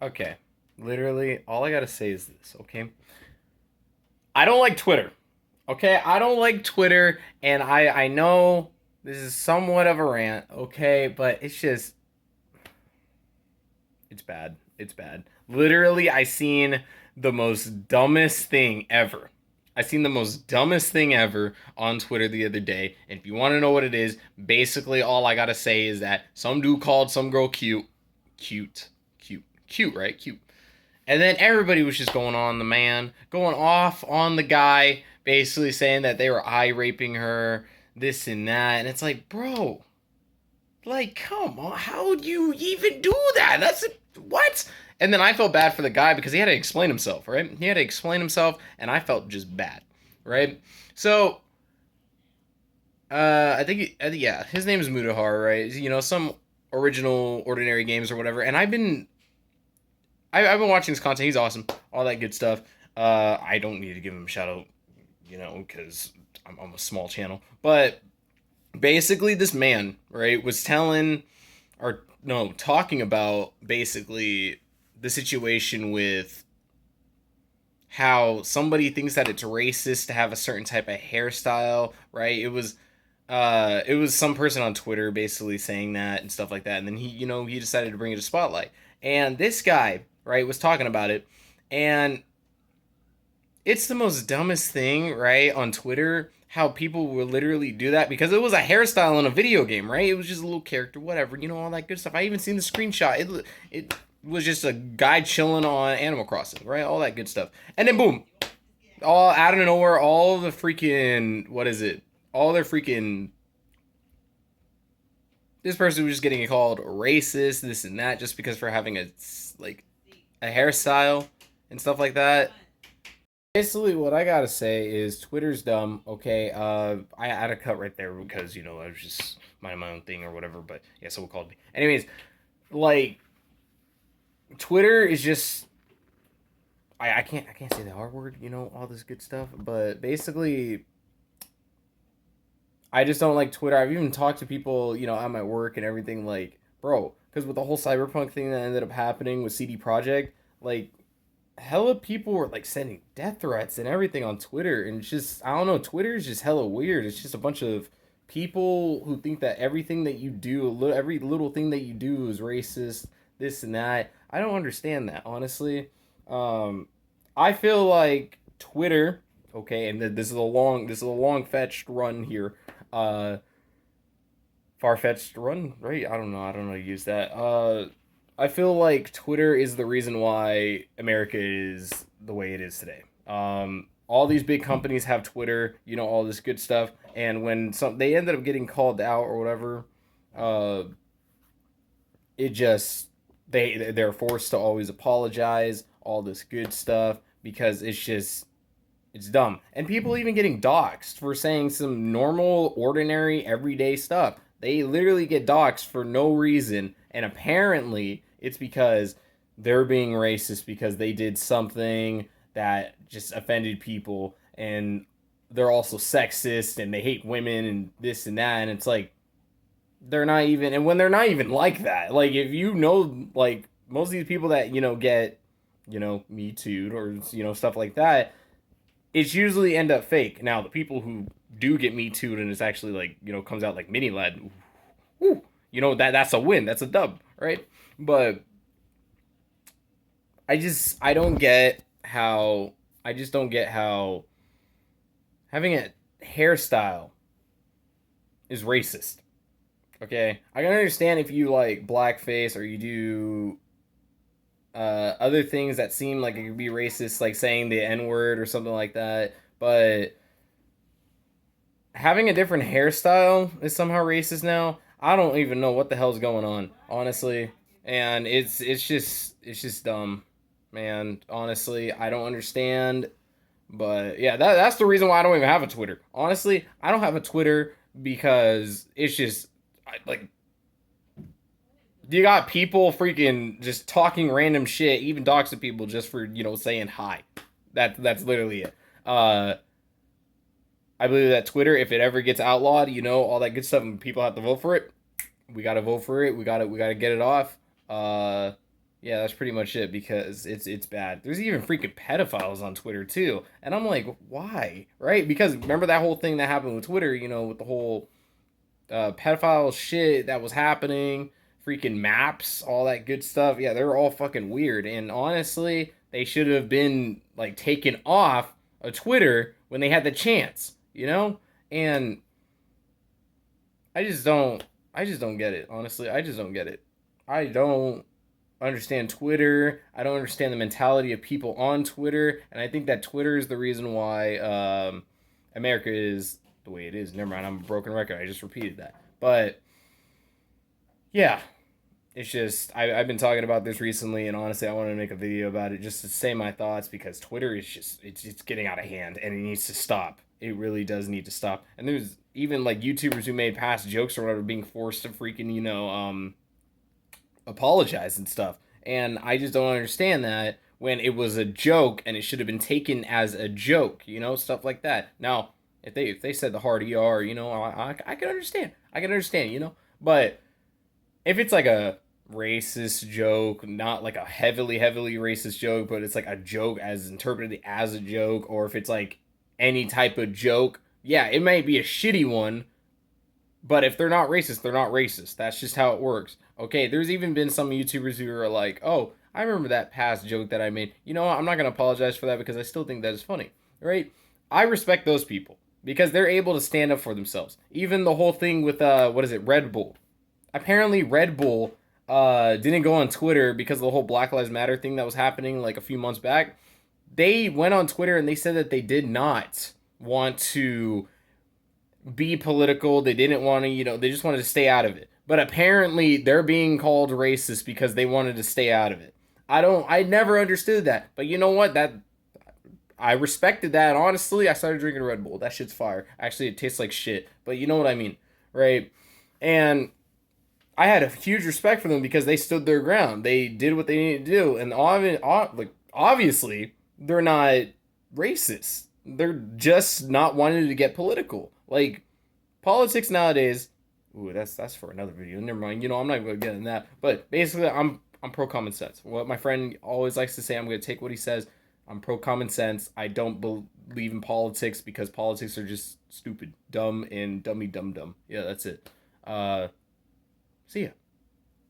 Okay. Literally, all I gotta say is this, okay? I don't like Twitter. Okay? I don't like Twitter, and I know this is somewhat of a rant, okay? But it's bad. It's bad. Literally, I seen the most dumbest thing ever. I seen the most dumbest thing ever on Twitter the other day. And if you want to know what it is, basically all I gotta say is that some dude called some girl cute. Cute, right? Cute. And then everybody was just going on the man, going off on the guy, basically saying that they were eye raping her, this and that. And it's like, bro, like, come on, how do you even do that? What? And then I felt bad for the guy because he had to explain himself, right? He had to explain himself, and I felt just bad, right? So, yeah, his name is Mutahar, right? You know, some original Ordinary Games or whatever. And I've been watching his content. He's awesome, all that good stuff. I don't need to give him a shout out, because I'm a small channel. But basically, this man, right, was telling or no, talking about basically the situation with how somebody thinks that it's racist to have a certain type of hairstyle, right? It was some person on Twitter basically saying that and stuff like that, and then he decided to bring it to spotlight. And this guy, right, was talking about it, and it's the most dumbest thing, right, on Twitter. How people will literally do that because it was a hairstyle in a video game, right? It was just a little character, whatever, all that good stuff. I even seen the screenshot. It was just a guy chilling on Animal Crossing, right? All that good stuff. And then boom, all out of nowhere, all the freaking what is it? All their freaking this person was just getting called racist, this and that, just because for having like a hairstyle and stuff like that. Basically, what I gotta say is Twitter's dumb. Okay, I had a cut right there because I was just minding my own thing or whatever. But yeah, someone called me. Anyways, like Twitter is just I can't say the R word. All this good stuff. But basically, I just don't like Twitter. I've even talked to people at my work and everything. Like, bro, because with the whole cyberpunk thing that ended up happening with CD Projekt, like hella people were like sending death threats and everything on Twitter, and it's just I don't know. Twitter is just hella weird. It's just a bunch of people who think that everything that you do, every little thing that you do is racist, this and that. I don't understand that honestly. Um, I feel like Twitter. Okay, and this is a long fetched run here. Uh, Far fetched run, right? I don't know how to use that. I feel like Twitter is the reason why America is the way it is today. All these big companies have Twitter, all this good stuff, and when they ended up getting called out or whatever, uh, it just they're forced to always apologize, all this good stuff because it's dumb. And people even getting doxxed for saying some normal, ordinary, everyday stuff. They literally get doxxed for no reason. And apparently, it's because they're being racist because they did something that just offended people. And they're also sexist and they hate women and this and that. And it's like, they're not even, and when they're not even like that, like, if like, most of these people that, get, Me Too or, stuff like that, it's usually end up fake. Now, the people who do get Me Too and it's actually like, comes out like mini lad, whew, that's a win. That's a dub, right? But I don't get how I just don't get how having a hairstyle is racist. Okay, I can understand if you like blackface or you do other things that seem like it could be racist, like saying the N word or something like that. But having a different hairstyle is somehow racist now. I don't even know what the hell's going on, honestly. And it's just dumb, man. Honestly, I don't understand. But yeah, that's the reason why I don't even have a Twitter. Honestly, I don't have a Twitter because it's just like you got people freaking just talking random shit, even doxing people just for saying hi. That's literally it. I believe that Twitter, if it ever gets outlawed, all that good stuff, and people have to vote for it, we gotta vote for it. We gotta get it off. Uh, Yeah, that's pretty much it because it's bad. There's even freaking pedophiles on Twitter too, and I'm like, why? Right? Because remember that whole thing that happened with Twitter, with the whole pedophile shit that was happening, freaking maps, all that good stuff. Yeah, they're all fucking weird, and honestly, they should have been like taken off of Twitter when they had the chance. And I just don't, I just don't get it. Honestly, I just don't get it. I don't understand Twitter. I don't understand the mentality of people on Twitter, and I think that Twitter is the reason why America is the way it is. Never mind, I'm a broken record. I just repeated that. But yeah, it's just I've been talking about this recently, and honestly, I wanted to make a video about it just to say my thoughts because Twitter is just it's getting out of hand, and it needs to stop. It really does need to stop. And there's even like YouTubers who made past jokes or whatever being forced to freaking apologize and stuff. And I just don't understand that when it was a joke and it should have been taken as a joke, stuff like that. Now, if they said the hard ER, I can understand. I can understand. But if it's like a racist joke, not like a heavily racist joke, but it's like a joke as interpreted as a joke, or if it's like any type of joke, yeah, it may be a shitty one, but if they're not racist, they're not racist. That's just how it works. Okay, there's even been some YouTubers who are like, oh, I remember that past joke that I made. You know what? I'm not going to apologize for that because I still think that is funny, right? I respect those people because they're able to stand up for themselves. Even the whole thing with, what is it, Red Bull. Apparently, Red Bull didn't go on Twitter because of the whole Black Lives Matter thing that was happening like a few months back. They went on Twitter and they said that they did not want to be political. They didn't want to, they just wanted to stay out of it. But apparently they're being called racist because they wanted to stay out of it. I never understood that. But you know what? I respected that. Honestly, I started drinking Red Bull. That shit's fire. Actually, it tastes like shit. But you know what I mean, right? And I had a huge respect for them because they stood their ground. They did what they needed to do. And obviously, they're not racist. They're just not wanting to get political. Like, politics nowadays. Ooh, that's for another video. Never mind. I'm not going to get in that. But basically, I'm pro common sense. What my friend always likes to say, I'm going to take what he says. I'm pro common sense. I don't believe in politics because politics are just stupid, dumb, and dummy dum dum. Yeah, that's it. See ya.